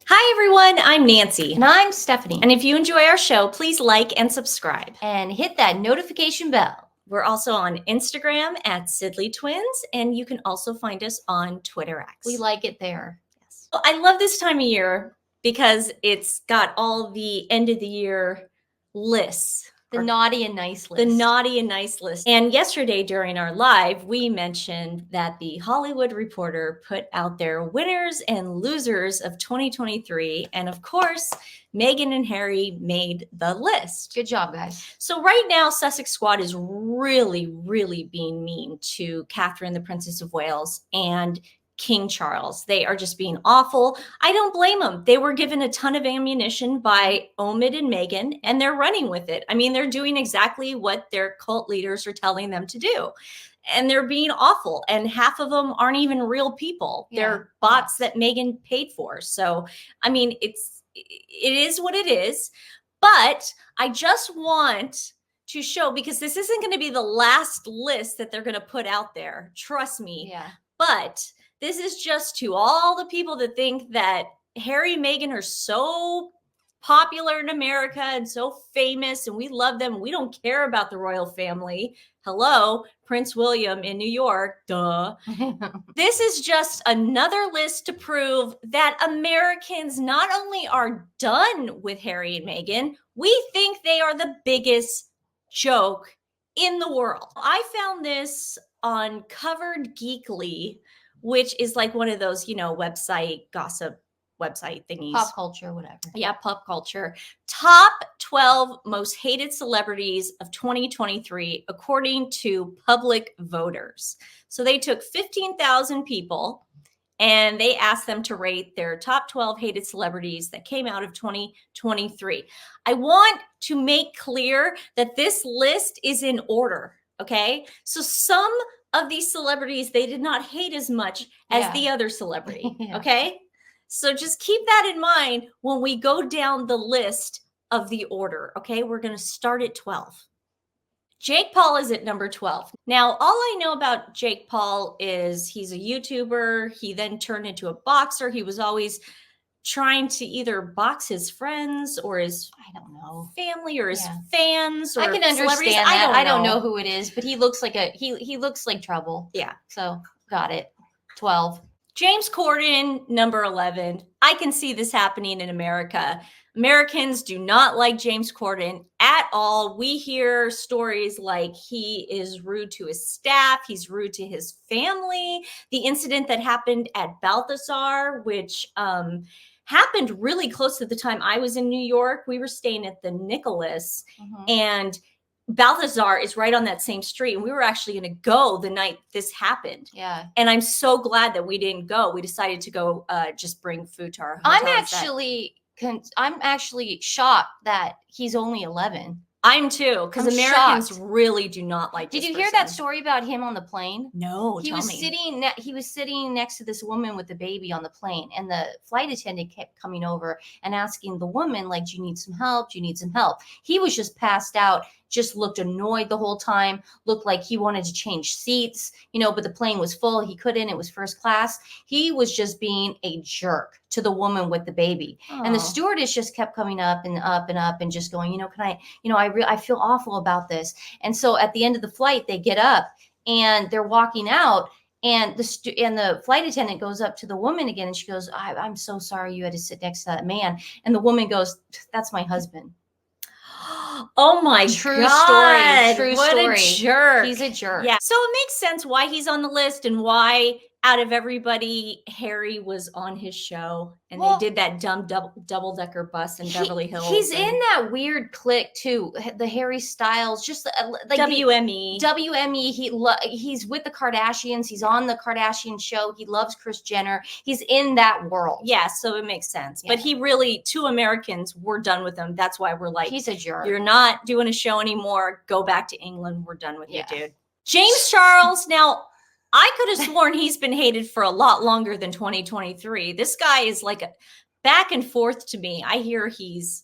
Hi, everyone. I'm Nancy. And I'm Stephanie. And if you enjoy our show, please like and subscribe. And hit that notification bell. We're also on Instagram at TWiN, and you can also find us on Twitter X. We like it there. Yes. Well, I love this time of year because it's got all the end of the year lists. The naughty and nice list. The naughty and nice list. And yesterday during our live, we mentioned that the Hollywood Reporter put out their winners and losers of 2023. And of course, Meghan and Harry made the list. Good job, guys. So right now, Sussex Squad is really, really being mean to Catherine, the Princess of Wales, and King Charles. They are just being awful. I don't blame them. They were given a ton of ammunition by Omid and Meghan, and they're running with it. I mean, they're doing exactly what their cult leaders are telling them to do. And they're being awful. And half of them aren't even real people. Yeah. They're bots that Meghan paid for. So, I mean, it is what it is. But I just want to show, because this isn't going to be the last list that they're going to put out there. Trust me. Yeah. But this is just to all the people that think that Harry and Meghan are so popular in America and so famous and we love them. We don't care about the royal family. Hello, Prince William in New York. Duh. This is just another list to prove that Americans not only are done with Harry and Meghan, we think they are the biggest joke in the world. I found this on Covered Geekly, which is like one of those, website gossip website thingies. Pop culture, whatever. Yeah, pop culture. Top 12 most hated celebrities of 2023, according to public voters. So they took 15,000 people and they asked them to rate their top 12 hated celebrities that came out of 2023. I want to make clear that this list is in order, okay? So some of these celebrities, they did not hate as much as the other celebrity, okay? So just keep that in mind when we go down the list of the order, okay? We're going to start at 12. Jake Paul is at number 12. Now, all I know about Jake Paul is he's a YouTuber. He then turned into a boxer. He was always trying to either box his friends or his, family or his fans. Or I can understand that. I don't know who it is, but he looks like he looks like trouble. Yeah. So got it. 12. James Corden, number 11. I can see this happening in America. Americans do not like James Corden at all. We hear stories like he is rude to his staff. He's rude to his family. The incident that happened at Balthazar, which happened really close to the time I was in New York. We were staying at the Nicholas, and Balthazar is right on that same street. And we were actually going to go the night this happened. Yeah. And I'm so glad that we didn't go. We decided to go just bring food to our hotel. I'm actually shocked that he's only 11. I'm too, because Americans really do not like this Did you hear that story about him on the plane? No, he was sitting next to this woman with the baby on the plane, and the flight attendant kept coming over and asking the woman, like, do you need some help? Do you need some help? He was just passed out, just looked annoyed the whole time, looked like he wanted to change seats, but the plane was full. He couldn't. It was first class. He was just being a jerk to the woman with the baby. Aww. And the stewardess just kept coming up and up and up and just going, I feel awful about this. And so at the end of the flight, they get up and they're walking out. And the flight attendant goes up to the woman again. And she goes, I'm so sorry you had to sit next to that man. And the woman goes, that's my husband. Oh my God. True story. What a jerk. He's a jerk. Yeah. So it makes sense why he's on the list and why out of everybody, Harry was on his show and they did that dumb double-decker bus in Beverly Hills. He's in that weird clique too. The Harry Styles, just like WME. He's with the Kardashians. He's on the Kardashian show. He loves Kris Jenner. He's in that world. Yeah, so it makes sense. Yeah. But he really, to Americans, we're done with him. That's why we're like, he's a jerk. You're not doing a show anymore. Go back to England. We're done with you, dude. James Charles. Now, I could have sworn he's been hated for a lot longer than 2023. This guy is like a back and forth to me. I hear he's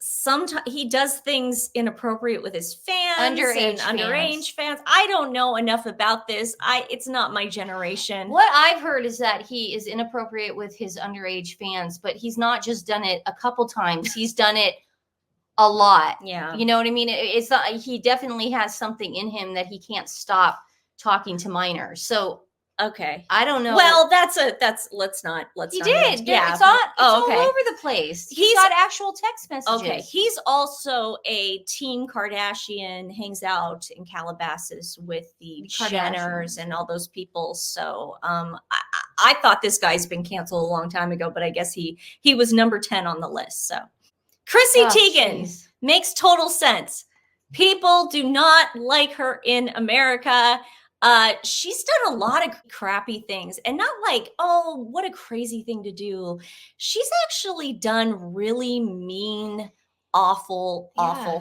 sometimes he does things inappropriate with his fans Underage and underage fans. I don't know enough about this. It's not my generation. What I've heard is that he is inappropriate with his underage fans, but he's not just done it a couple times. He's done it a lot. Yeah. You know what I mean? It's not, he definitely has something in him that he can't stop talking to minors. So okay, I don't know. Well, let's not. He did. Yeah. It's on. It's okay. all over the place. He's got actual text messages. Okay. He's also a Team Kardashian, hangs out in Calabasas with the Jenners and all those people. So I thought this guy's been canceled a long time ago, but I guess he was number 10 on the list. So Chrissy Teigen makes total sense. People do not like her in America. She's done a lot of crappy things, and not like, oh, what a crazy thing to do. She's actually done really mean, awful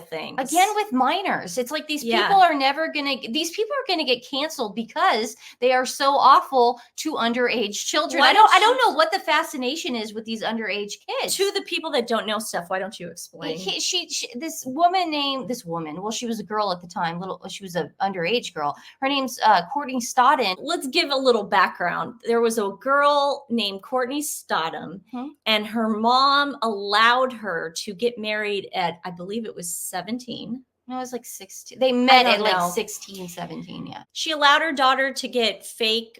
things. Again with minors. It's like these people are gonna get canceled because they are so awful to underage children. I don't know what the fascination is with these underage kids. To the people that don't know stuff, why don't you explain? This woman, well, she was a girl at the time, she was an underage girl. Her name's Courtney Stodden. Let's give a little background. There was a girl named Courtney Stodden, and her mom allowed her to get married at, I believe it was 17. No, it was like 16. They met at like 16, 17. Yeah. She allowed her daughter to get fake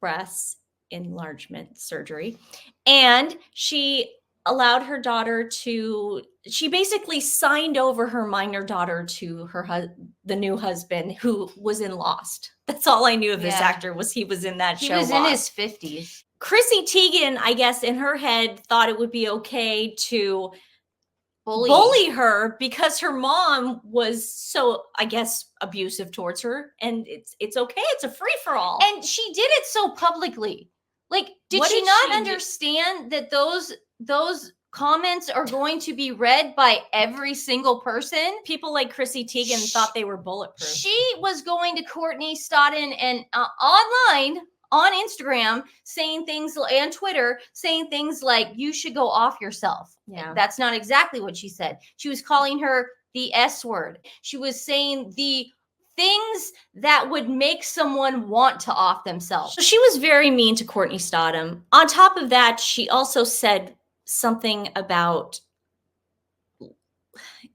breast enlargement surgery. And she allowed her daughter she basically signed over her minor daughter to the new husband, who was in Lost. That's all I knew of this actor, was he was in that show. He was in his 50s. Chrissy Teigen, I guess, in her head, thought it would be okay to bully her because her mom was so, I guess, abusive towards her, and it's okay. It's a free for all. And she did it so publicly. Like, did she not understand that those comments are going to be read by every single person? People like Chrissy Teigen thought they were bulletproof. She was going to Courtney Stodden and online on Instagram saying things, and Twitter saying things like, you should go off yourself. Yeah. That's not exactly what she said. She was calling her the S word. She was saying the things that would make someone want to off themselves. So she was very mean to Courtney Stodden. On top of that, she also said something about,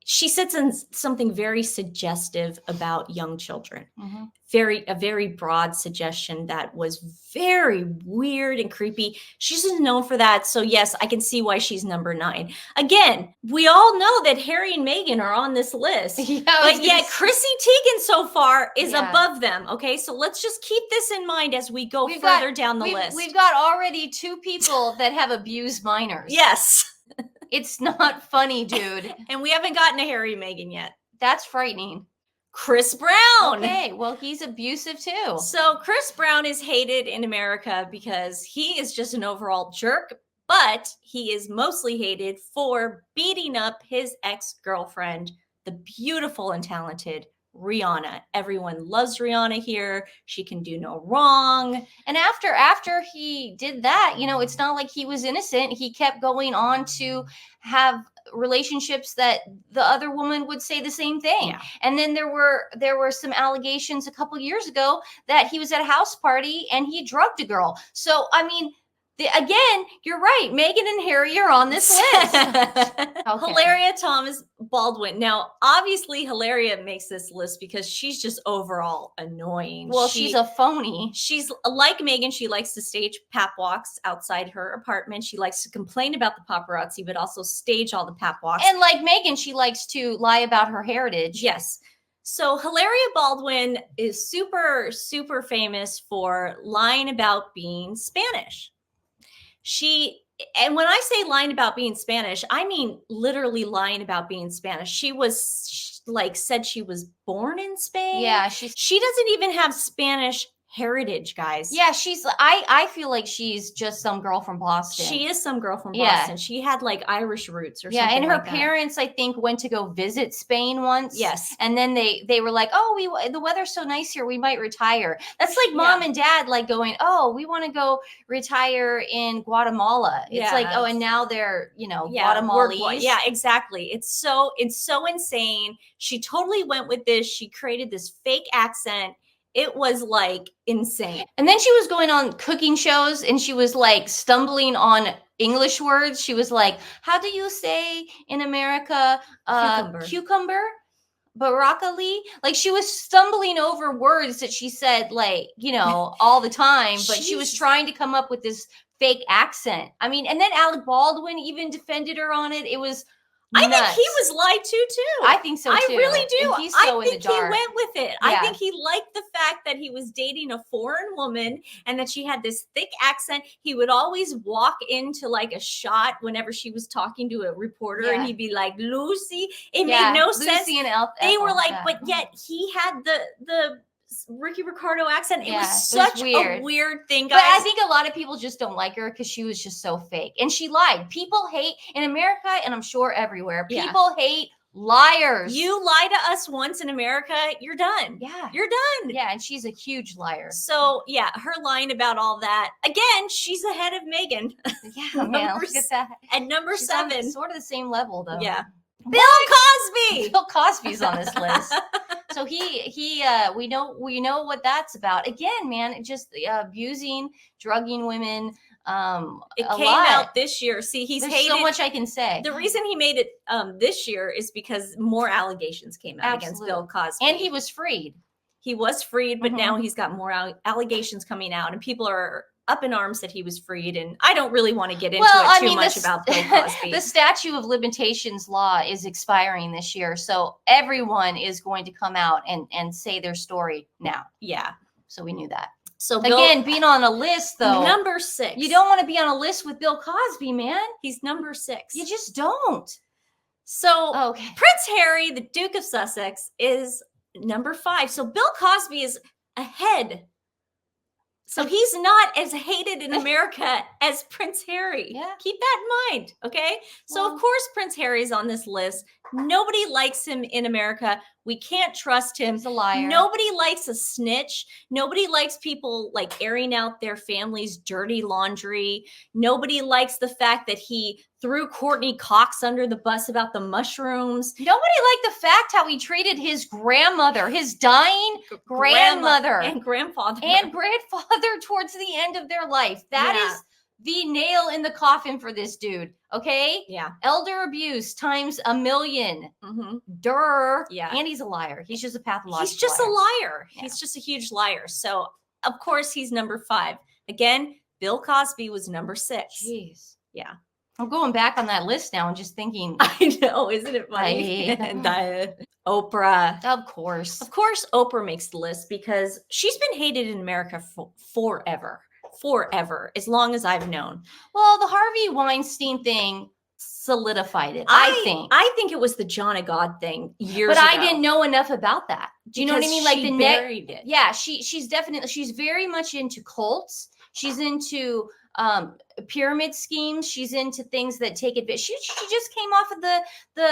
she said something very suggestive about young children. A very broad suggestion that was very weird and creepy. She's just known for that. So yes, I can see why she's number 9. Again, we all know that Harry and Meghan are on this list, but yet Chrissy Teigen so far is above them. Okay, so let's just keep this in mind as we go further down the list. We've got already 2 people that have abused minors. Yes. It's not funny, dude. And we haven't gotten to Harry and Meghan yet. That's frightening. Chris Brown. Okay, well, he's abusive too. So Chris Brown is hated in America because he is just an overall jerk, but he is mostly hated for beating up his ex-girlfriend, the beautiful and talented Rihanna. Everyone loves Rihanna here. She can do no wrong. And after he did that, it's not like he was innocent. He kept going on to have relationships that the other woman would say the same thing. Yeah. And then there were some allegations a couple years ago that he was at a house party and he drugged a girl. So, I mean, again, you're right. Meghan and Harry are on this list. Hilaria Thomas Baldwin. Now, obviously, Hilaria makes this list because she's just overall annoying. Well, she's a phony. She's like Meghan. She likes to stage pap walks outside her apartment. She likes to complain about the paparazzi, but also stage all the pap walks. And like Meghan, she likes to lie about her heritage. Yes. So Hilaria Baldwin is super, super famous for lying about being Spanish. And when I say lying about being Spanish, I mean literally lying about being Spanish. She said she was born in Spain. Yeah. She doesn't even have Spanish heritage, guys. Yeah, I feel like she's just some girl from Boston. She is some girl from Yeah. Boston. She had like Irish roots or Yeah, something and her like that. parents, I think, went to go visit Spain once. Yes. And then they were like, oh, the weather's so nice here, we might retire. That's like mom and dad like going, oh, we want to go retire in Guatemala. It's like, oh, and now they're, Guatemalese. Yeah, exactly. It's so insane. She totally went with this. She created this fake accent. It was like insane. And then she was going on cooking shows and she was like stumbling on English words. She was like, how do you say in America cucumber? Broccoli? Like she was stumbling over words that she said like, all the time, but she was trying to come up with this fake accent. I mean, and then Alec Baldwin even defended her on it. It was nuts. I think he was lied to too. I think so too. I really do. And he's so I think he went with it. Yeah. I think he liked the fact that he was dating a foreign woman and that she had this thick accent. He would always walk into like a shot whenever she was talking to a reporter and he'd be like, Lucy. It made no sense. And they were like, but yet he had the Ricky Ricardo accent. It was such a weird thing, guys. But I think a lot of people just don't like her because she was just so fake. And she lied. People hate in America, and I'm sure everywhere, people hate liars. You lie to us once in America, you're done. Yeah. You're done. Yeah, and she's a huge liar. So, yeah, her lying about all that. Again, she's ahead of Meghan. Yeah, man, look at that. At number she's 7. On sort of the same level, though. Yeah. Bill Cosby. Bill Cosby's on this list. So we know what that's about. Again, man, just abusing, drugging women. It came out this year. See, There's so much I can say. The reason he made it this year is because more allegations came out against Bill Cosby, and he was freed. He was freed, but now he's got more allegations coming out, and people are up in arms that he was freed. And I don't really want to get into it too much about Bill Cosby. The statute of limitations law is expiring this year, so everyone is going to come out and say their story now. Yeah. So we knew that. So again, being on a list though, number 6. You don't want to be on a list with Bill Cosby, man. He's number 6. You just don't. So Prince Harry, the Duke of Sussex, is number 5. So Bill Cosby is ahead. So he's not as hated in America as Prince Harry. Yeah. Keep that in mind, okay? So of course Prince Harry's on this list. Nobody likes him in America. We can't trust him. He's a liar. Nobody likes a snitch. Nobody likes people like airing out their family's dirty laundry. Nobody likes the fact that he threw Courtney Cox under the bus about the mushrooms. Nobody liked the fact how he treated his grandmother, his dying grandmother and grandfather towards the end of their life. That is the nail in the coffin for this dude. Okay. Yeah. Elder abuse times 1,000,000. Yeah. And he's a liar. He's just a pathological He's just liar. a liar. Yeah. He's just a huge liar. So of course he's number 5. Again, Bill Cosby was number 6. Jeez. Yeah. I'm going back on that list now and just thinking. I know. Isn't it funny? Oprah. Of course. Of course, Oprah makes the list because she's been hated in America forever. Forever, as long as I've known. Well, the Harvey Weinstein thing solidified it. I think it was the John of God thing years ago. But I didn't know enough about that. Do you know what I mean? Like the buried it. Yeah, she's very much into cults. She's into pyramid schemes. She's into things that take advantage. She just came off of the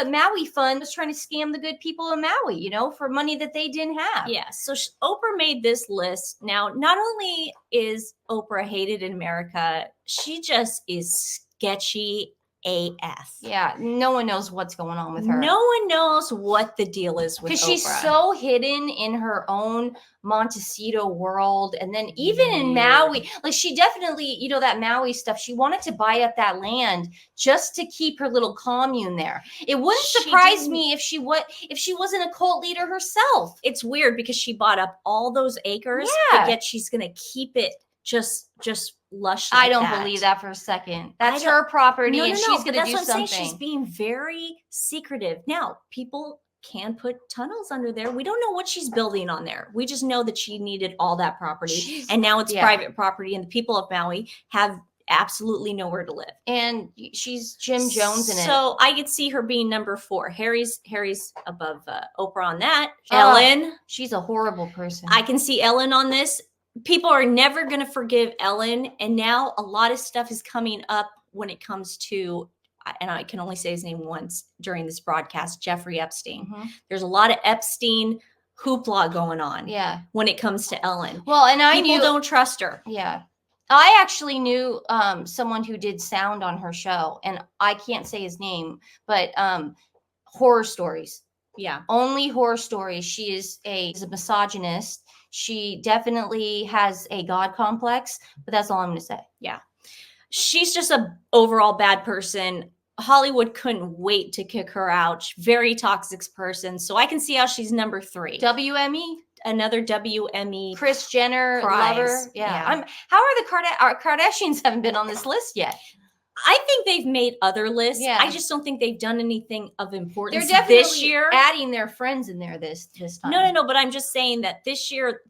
Maui fund, was trying to scam the good people of Maui, for money that they didn't have. Yeah. So Oprah made this list. Now, not only is Oprah hated in America, she just is sketchy AF. Yeah, no one knows what's going on with her. No one knows what the deal is with Oprah. Because she's so hidden in her own Montecito world. And then even in Maui, like she definitely, that Maui stuff, she wanted to buy up that land just to keep her little commune there. It wouldn't surprise me if she wasn't a cult leader herself. It's weird because she bought up all those acres, but yet she's going to keep it just lush like I don't believe that for a second. That's her property, and she's going to do something. She's being very secretive. Now, people can put tunnels under there. We don't know what she's building on there. We just know that she needed all that property, and now it's private property, and the people of Maui have absolutely nowhere to live. And she's Jim Jones in it. So I could see her being number 4. Harry's above Oprah on that. Ellen. She's a horrible person. I can see Ellen on this. people are never going to forgive Ellen. And now a lot of stuff is coming up when it comes to, and I can only say his name once during this broadcast, Jeffrey Epstein. Mhm. There's a lot of Epstein hoopla going on Yeah. when it comes to Ellen. Well, and People don't trust her. Yeah. I actually knew someone who did sound on her show, and I can't say his name, but horror stories. Yeah. Only horror stories. She is a misogynist. She definitely has a God complex, but that's all I'm going to say. Yeah. She's just a overall bad person. Hollywood couldn't wait to kick her out. Very toxic person. So I can see how she's number 3. WME? Another WME. Kris Jenner prize. lover. Yeah. Yeah. How are the our Kardashians haven't been on this list yet? I think they've made other lists. Yeah. I just don't think they've done anything of importance They're definitely this year. adding their friends in there this time. No. But I'm just saying that this year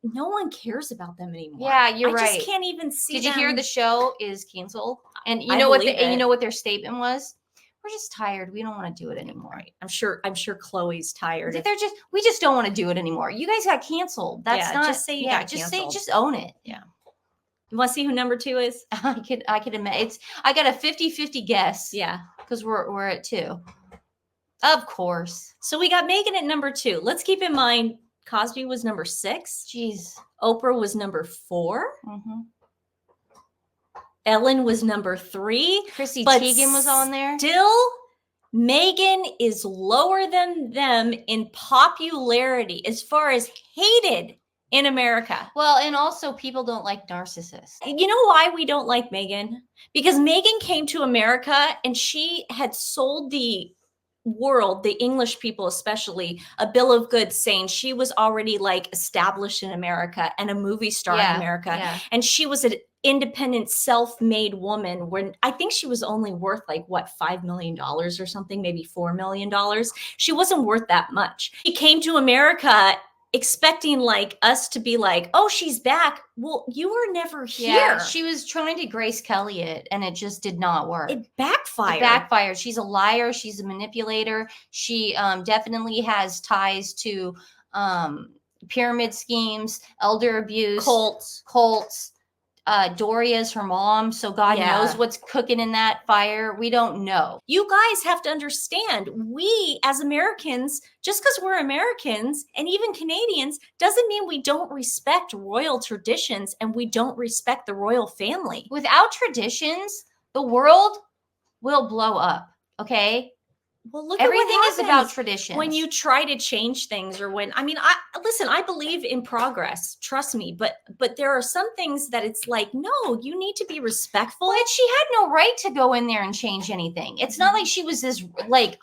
no one cares about them anymore. Yeah, you're right. I just can't even see. Did you hear the show is canceled? And you I know what? believe And you it. know what their statement was? We're just tired. We don't want to do it anymore. Right. I'm sure Chloe's tired. We just don't want to do it anymore. You guys got canceled. That's not. Just say you got canceled. Just own it. Yeah. You want to see who number 2 is? I could imagine. I got a 50-50 guess. Yeah. Because we're at 2. Of course. So we got Meghan at number 2. Let's keep in mind Cosby was number 6. Jeez. Oprah was number 4. Mm-hmm. Ellen was number 3. Chrissy but Teigen was on there. Still, Meghan is lower than them in popularity as far as hated in America. Well, and also people don't like narcissists. You know why we don't like Meghan? Because Meghan came to America and she had sold the world, the English people especially, a bill of goods saying she was already like established in America and a movie star in America. Yeah. And she was an independent, self-made woman when I think she was only worth like what, $5 million or something, maybe $4 million. She wasn't worth that much. She came to America expecting like us to be like, oh, she's back. Well, you were never here. Yeah, she was trying to Grace Kelly it, and it just did not work. It backfired. It backfired. She's a liar. She's a manipulator. She definitely has ties to pyramid schemes, elder abuse, cults. Doria's her mom, so God knows what's cooking in that fire. We don't know. You guys have to understand, we as Americans, just because we're Americans and even Canadians, doesn't mean we don't respect royal traditions and we don't respect the royal family. Without traditions, the world will blow up, okay? Well, look everything at what is about traditions. When you try to change things, or when I believe in progress. Trust me, but there are some things that it's like, no, you need to be respectful. But she had no right to go in there and change anything. It's not like she was it's not like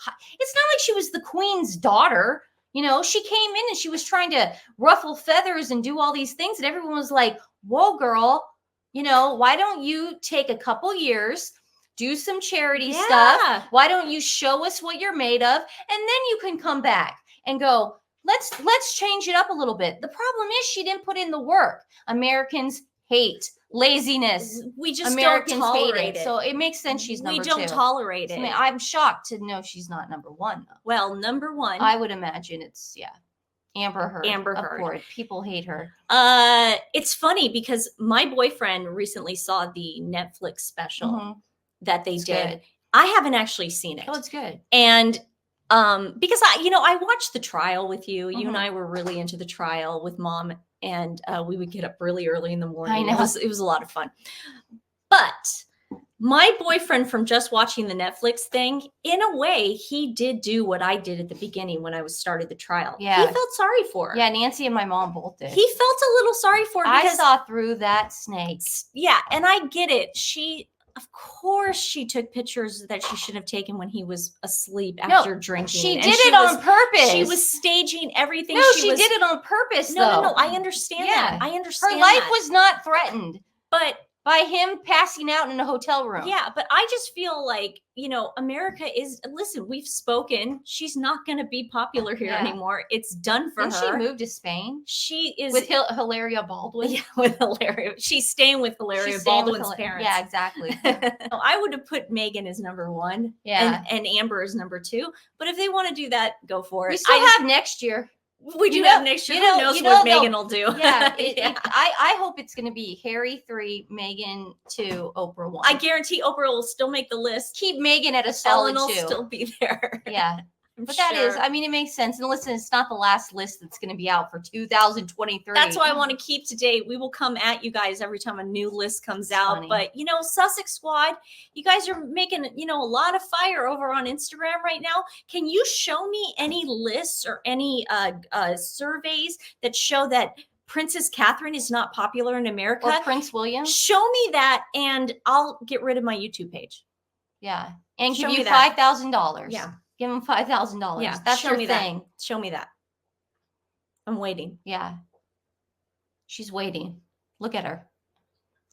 she was the queen's daughter. You know, she came in and she was trying to ruffle feathers and do all these things, and everyone was like, "Whoa, girl, you know, why don't you take a couple years?" Do some charity stuff. Why don't you show us what you're made of? And then you can come back and go, let's change it up a little bit. The problem is she didn't put in the work. Americans hate laziness. We just Americans don't tolerate hate it. So it makes sense she's number 2. We don't tolerate it. I mean, I'm shocked to know she's not number 1 though. Well, number 1. I would imagine it's Amber Heard. Amber Heard. Of course. People hate her. It's funny because my boyfriend recently saw the Netflix special that they did. Good. I haven't actually seen it. Oh, it's good. And because I watched the trial with you. You and I were really into the trial with Mom, and we would get up really early in the morning. I know. It was a lot of fun. But my boyfriend, from just watching the Netflix thing, in a way, he did do what I did at the beginning when I started the trial. Yeah. He felt sorry for her. Yeah, Nancy and my mom both did. He felt a little sorry for her. I saw through that snake. Yeah, and I get it. Of course, she took pictures that she should have taken when he was asleep after drinking. She did it on purpose. She was staging everything. No, she did it on purpose, though. No, I understand that. I understand her life was not threatened. But by him passing out in a hotel room. Yeah, but I just feel like, America is, listen, we've spoken. She's not going to be popular here anymore. It's done for her. Didn't she move to Spain? She is. With Hilaria Baldwin? Yeah, with Hilaria. She's staying with Hilaria Baldwin's parents. Yeah, exactly. I would have put Meghan as number 1. Yeah. And Amber as number 2. But if they want to do that, go for it. We still have next year. We do have next year. Who knows what Meghan will do? Yeah, I hope it's going to be Harry 3, Meghan 2, Oprah 1. I guarantee Oprah will still make the list. Keep Meghan at a solid 2. Ellen will still be there. Yeah. But that is, I mean, it makes sense. And listen, it's not the last list that's going to be out for 2023. That's why I want to keep to date. We will come at you guys every time a new list comes out. Funny. But, you know, Sussex Squad, you guys are making, you know, a lot of fire over on Instagram right now. Can you show me any lists or any surveys that show that Princess Catherine is not popular in America? Or Prince William? Show me that and I'll get rid of my YouTube page. Yeah. And give you $5,000. Yeah. Give him $5,000. Yeah, that's show your me thing. That. Show me that. I'm waiting. Yeah. She's waiting. Look at her.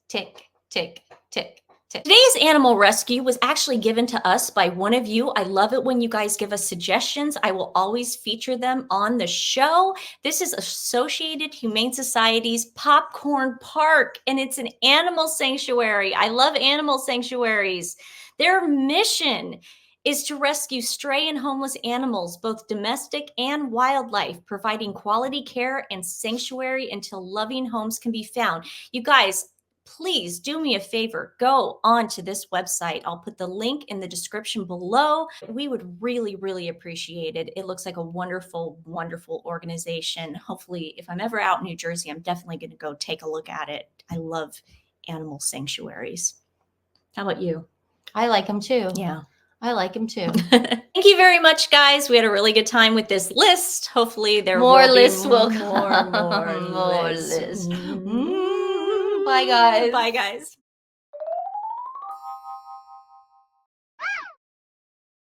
Tick, tick, tick, tick. Today's animal rescue was actually given to us by one of you. I love it when you guys give us suggestions. I will always feature them on the show. This is Associated Humane Society's Popcorn Park, and it's an animal sanctuary. I love animal sanctuaries. Their mission is to rescue stray and homeless animals, both domestic and wildlife, providing quality care and sanctuary until loving homes can be found. You guys, please do me a favor. Go on to this website. I'll put the link in the description below. We would really, really appreciate it. It looks like a wonderful, wonderful organization. Hopefully, if I'm ever out in New Jersey, I'm definitely going to go take a look at it. I love animal sanctuaries. How about you? I like them too. Yeah. I like him too. Thank you very much, guys. We had a really good time with this list. Hopefully there more will lists be will more come. More lists. lists. Bye, guys. Bye, guys.